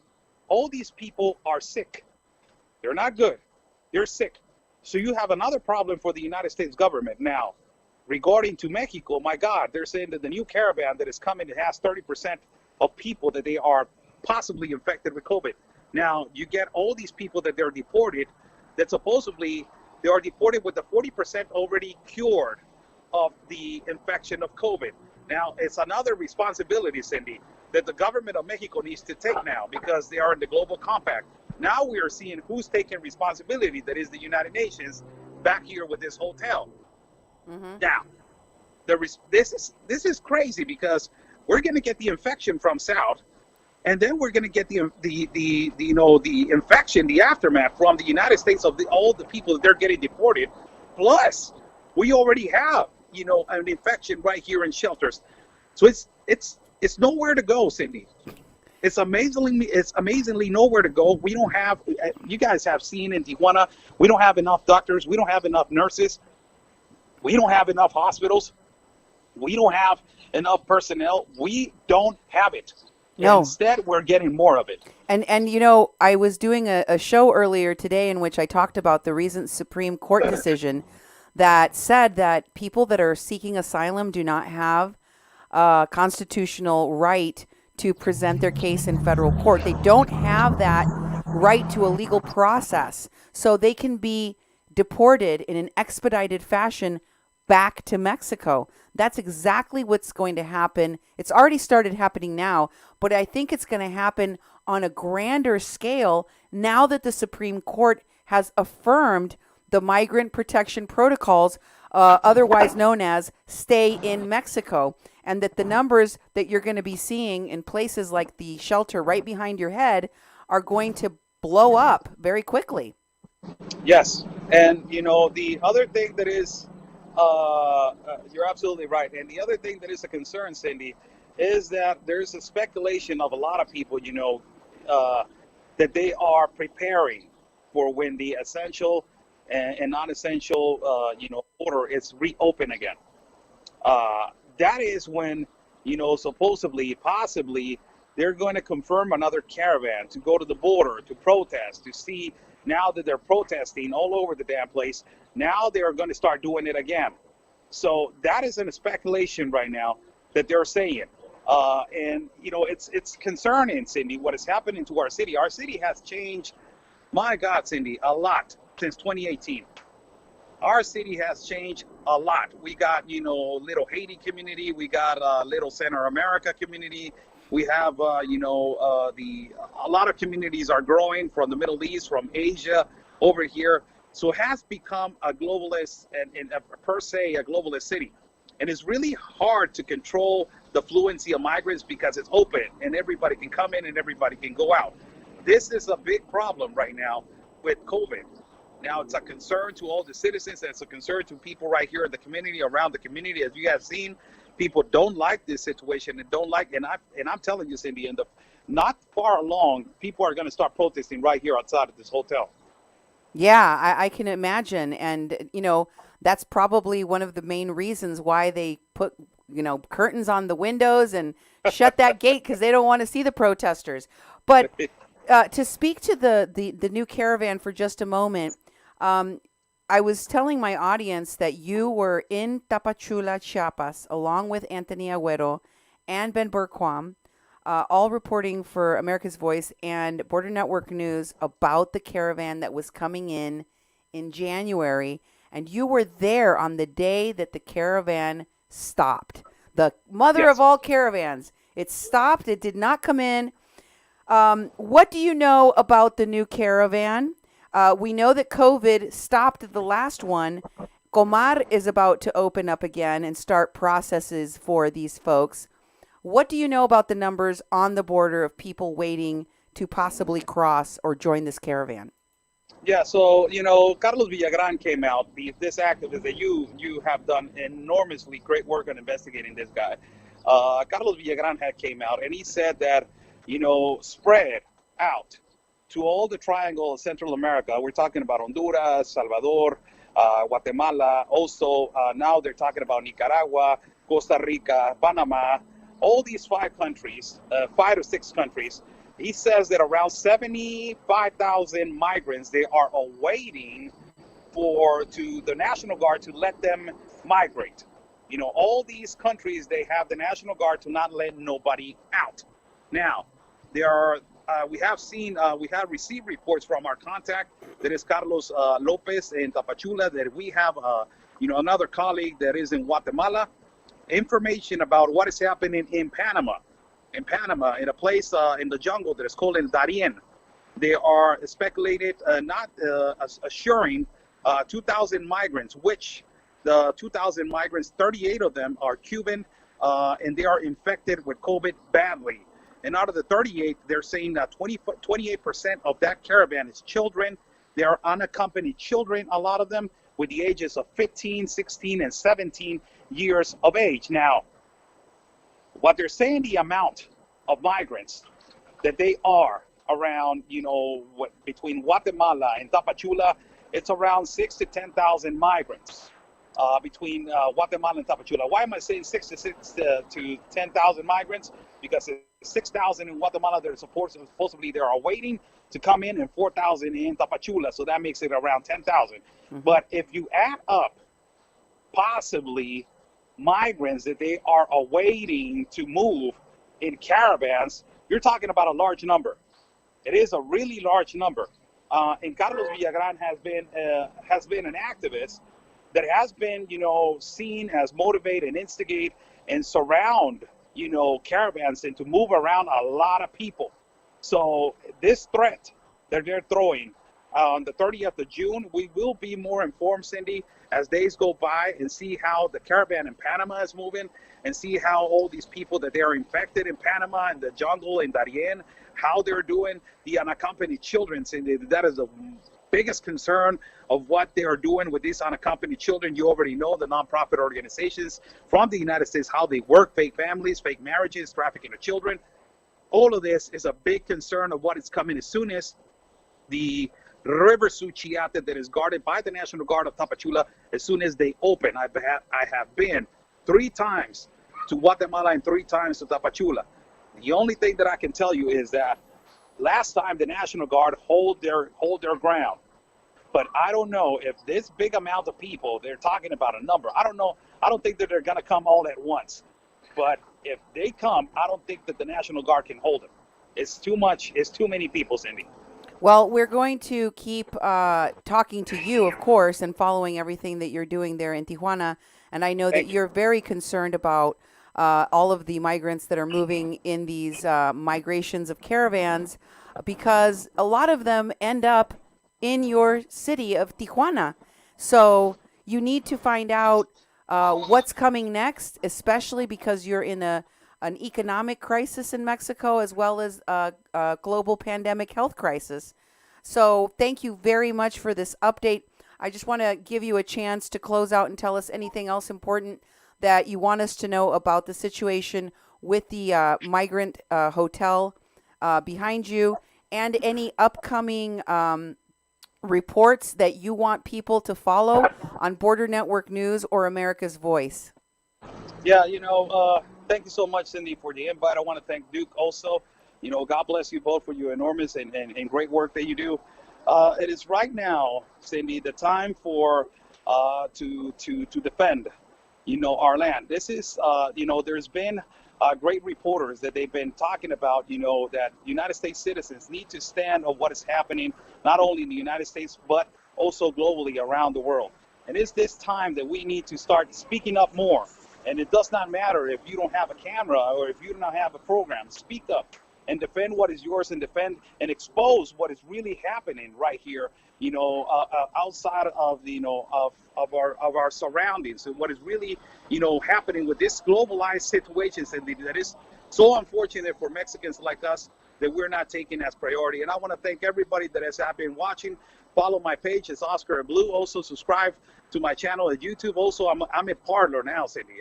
all these people are sick. They're not good. They're sick. So you have another problem for the United States government now. Regarding to Mexico, my God, they're saying that the new Caravan that is coming, it has 30% of people that they are possibly infected with COVID. Now, you get all these people that they're deported, that supposedly they are deported with the 40% already cured of the infection of COVID. Now, it's another responsibility, Cindy, that the government of Mexico needs to take now because they are in the global compact. Now we are seeing who's taking responsibility, that is the United Nations, back here with this hotel. Mm-hmm. Now, this is crazy because we're going to get the infection from South, and then we're going to get the infection, the aftermath from the United States of all the people that they're getting deported. Plus, we already have an infection right here in shelters, so it's nowhere to go, Cindy. It's amazingly nowhere to go. We don't have. You guys have seen in Tijuana, we don't have enough doctors. We don't have enough nurses. We don't have enough hospitals. We don't have enough personnel. We don't have it. No. Instead, we're getting more of it. And I was doing a show earlier today in which I talked about the recent Supreme Court decision that said that people that are seeking asylum do not have a constitutional right to present their case in federal court. They don't have that right to a legal process. So they can be deported in an expedited fashion back to Mexico. That's exactly what's going to happen. It's already started happening now, but I think it's going to happen on a grander scale now that the Supreme Court has affirmed the migrant protection protocols, otherwise known as stay in Mexico, and that the numbers that you're going to be seeing in places like the shelter right behind your head are going to blow up very quickly. Yes, and the other thing that is, you're absolutely right. And the other thing that is a concern, Cindy, is that there's a speculation of a lot of people, that they are preparing for when the essential and non-essential, order is reopened again. That is when, supposedly, possibly, they're going to confirm another caravan to go to the border to protest, to see now that they're protesting all over the damn place. Now they're going to start doing it again. So that is in a speculation right now that they're saying. And, it's concerning, Cindy, what is happening to our city. Our city has changed, my God, Cindy, a lot since 2018. Our city has changed a lot. We got, little Haiti community. We got little Center America community. We have, a lot of communities are growing from the Middle East, from Asia over here. So it has become a globalist and per se a globalist city. And it's really hard to control the fluency of migrants because it's open and everybody can come in and everybody can go out. This is a big problem right now with COVID. Now it's a concern to all the citizens, and it's a concern to people right here in the community, around the community. As you have seen, people don't like this situation and don't like, and I'm telling you, Cindy, not far along, people are going to start protesting right here outside of this hotel. Yeah, I can imagine. And, that's probably one of the main reasons why they put, curtains on the windows and shut that gate, because they don't want to see the protesters. But to speak to the new caravan for just a moment, I was telling my audience that you were in Tapachula, Chiapas, along with Anthony Agüero and Ben Burquam, all reporting for America's Voice and Border Network News about the caravan that was coming in January. And you were there on the day that the caravan stopped. The mother Yes. of all caravans. It stopped. It did not come in. What do you know about the new caravan? We know that COVID stopped the last one. Comar is about to open up again and start processes for these folks. What do you know about the numbers on the border of people waiting to possibly cross or join this caravan? Yeah, so Carlos Villagran came out. This activist that you have done enormously great work on investigating this guy. Carlos Villagran came out and he said that spread out to all the triangle of Central America. We're talking about Honduras, Salvador, Guatemala. Also, now they're talking about Nicaragua, Costa Rica, Panama. All these 5 or 6 countries. He says that around 75,000 migrants, they are awaiting to the National Guard to let them migrate. All these countries, they have the National Guard to not let nobody out. Now, we have received reports from our contact, that is Carlos Lopez in Tapachula, that we have, another colleague that is in Guatemala, information about what is happening in Panama. In a place in the jungle that is called El Darien. They are speculated, assuring 2,000 migrants, which the 2,000 migrants, 38 of them are Cuban, and they are infected with COVID badly. And out of the 38, they're saying that 28% of that caravan is children. They are unaccompanied children, a lot of them, with the ages of 15, 16, and 17 years of age. Now, what they're saying, the amount of migrants that they are around, between Guatemala and Tapachula, it's around 6,000 to 10,000 migrants between Guatemala and Tapachula. Why am I saying 6,000 to 10,000 migrants? Because 6,000 in Guatemala, they're supposedly they are waiting to come in, and 4,000 in Tapachula, so that makes it around 10,000. Mm-hmm. But if you add up possibly migrants that they are awaiting to move in caravans, you're talking about a large number. It is a really large number. And Carlos Villagran has been an activist that has been, seen as motivate and instigate and surround, caravans and to move around a lot of people. So this threat that they're throwing on the 30th of June. We will be more informed, Cindy, as days go by and see how the caravan in Panama is moving and see how all these people that they are infected in Panama and the jungle in Darien, how they're doing. The unaccompanied children, Cindy, that is the biggest concern of what they are doing with these unaccompanied children. You already know the nonprofit organizations from the United States, how they work, fake families, fake marriages, trafficking of children. All of this is a big concern of what is coming as soon as the River Suchiate that is guarded by the National Guard of Tapachula, as soon as they open. I have been 3 times to Guatemala and 3 times to Tapachula. The only thing that I can tell you is that last time the National Guard hold their ground. But I don't know if this big amount of people, they're talking about a number. I don't know. I don't think that they're going to come all at once. But if they come, I don't think that the National Guard can hold them. It's too much. It's too many people, Cindy. Well, we're going to keep talking to you, of course, and following everything that you're doing there in Tijuana. And I know that you're very concerned about all of the migrants that are moving in these migrations of caravans, because a lot of them end up in your city of Tijuana. So you need to find out what's coming next, especially because you're in an economic crisis in Mexico, as well as a global pandemic health crisis. So thank you very much for this update. I just want to give you a chance to close out and tell us anything else important that you want us to know about the situation with the migrant hotel behind you, and any upcoming reports that you want people to follow on Border Network News or America's Voice. Yeah, thank you so much, Cindy, for the invite. I want to thank Duke also. God bless you both for your enormous and great work that you do. It is right now, Cindy, the time for to defend, our land. This is, there's been great reporters that they've been talking about, that United States citizens need to stand on what is happening, not only in the United States, but also globally around the world. And it's this time that we need to start speaking up more. And it does not matter if you don't have a camera or if you don't have a program. Speak up and defend what is yours, and defend and expose what is really happening right here, outside of the, of our surroundings, and what is really, happening with this globalized situation, and that is so unfortunate for Mexicans like us that we're not taking as priority. And I want to thank everybody that has been watching. Follow my page, it's Oscar and Blue. Also subscribe to my channel at YouTube. Also, I'm at Parler now, Cindy.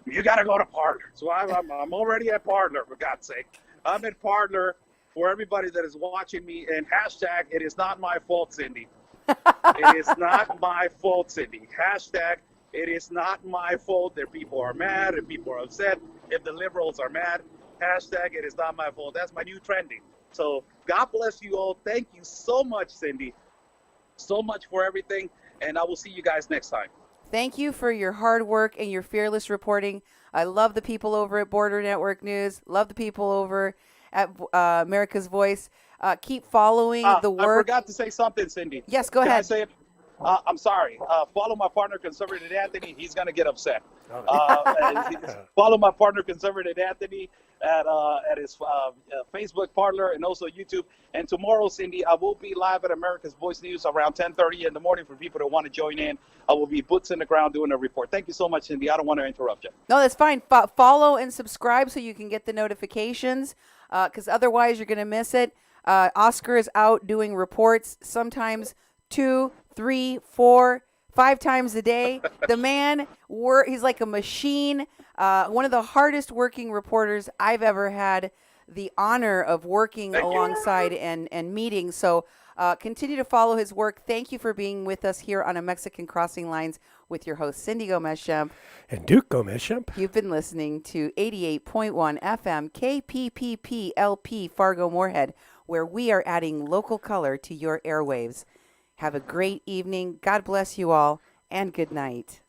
You got to go to Parler. So I'm already at Parler, for God's sake. I'm at Parler for everybody that is watching me. And hashtag, it is not my fault, Cindy. It is not my fault, Cindy. Hashtag, it is not my fault that people are mad and people are upset. If the liberals are mad, hashtag, it is not my fault. That's my new trending. So God bless you all. Thank you so much, Cindy. So much for everything. And I will see you guys next time. Thank you for your hard work and your fearless reporting. I love the people over at Border Network News. Love the people over at America's Voice. Keep following the work. I forgot to say something, Cindy. Yes, go ahead. Can I say it? I'm sorry. Follow my partner, Conservative Anthony. He's going to get upset. Follow my partner, Conservative Anthony, at his Facebook, Parler, and also YouTube. And tomorrow, Cindy, I will be live at America's Voice News around 10:30 in the morning for people that want to join in. I will be boots in the ground doing a report. Thank you so much, Cindy. I don't want to interrupt you. No, that's fine. Follow and subscribe so you can get the notifications, because otherwise you're going to miss it. Oscar is out doing reports sometimes 2, 3, 4, 5 times a day. The man, he's like a machine. One of the hardest working reporters I've ever had the honor of working alongside and meeting. So continue to follow his work. Thank you for being with us here on A Mexican Crossing Lines with your host, Cindy Gomez-Schempp. And Duke Gomez-Schempp. You've been listening to 88.1 FM KPPP LP Fargo Moorhead, where we are adding local color to your airwaves. Have a great evening. God bless you all, and good night.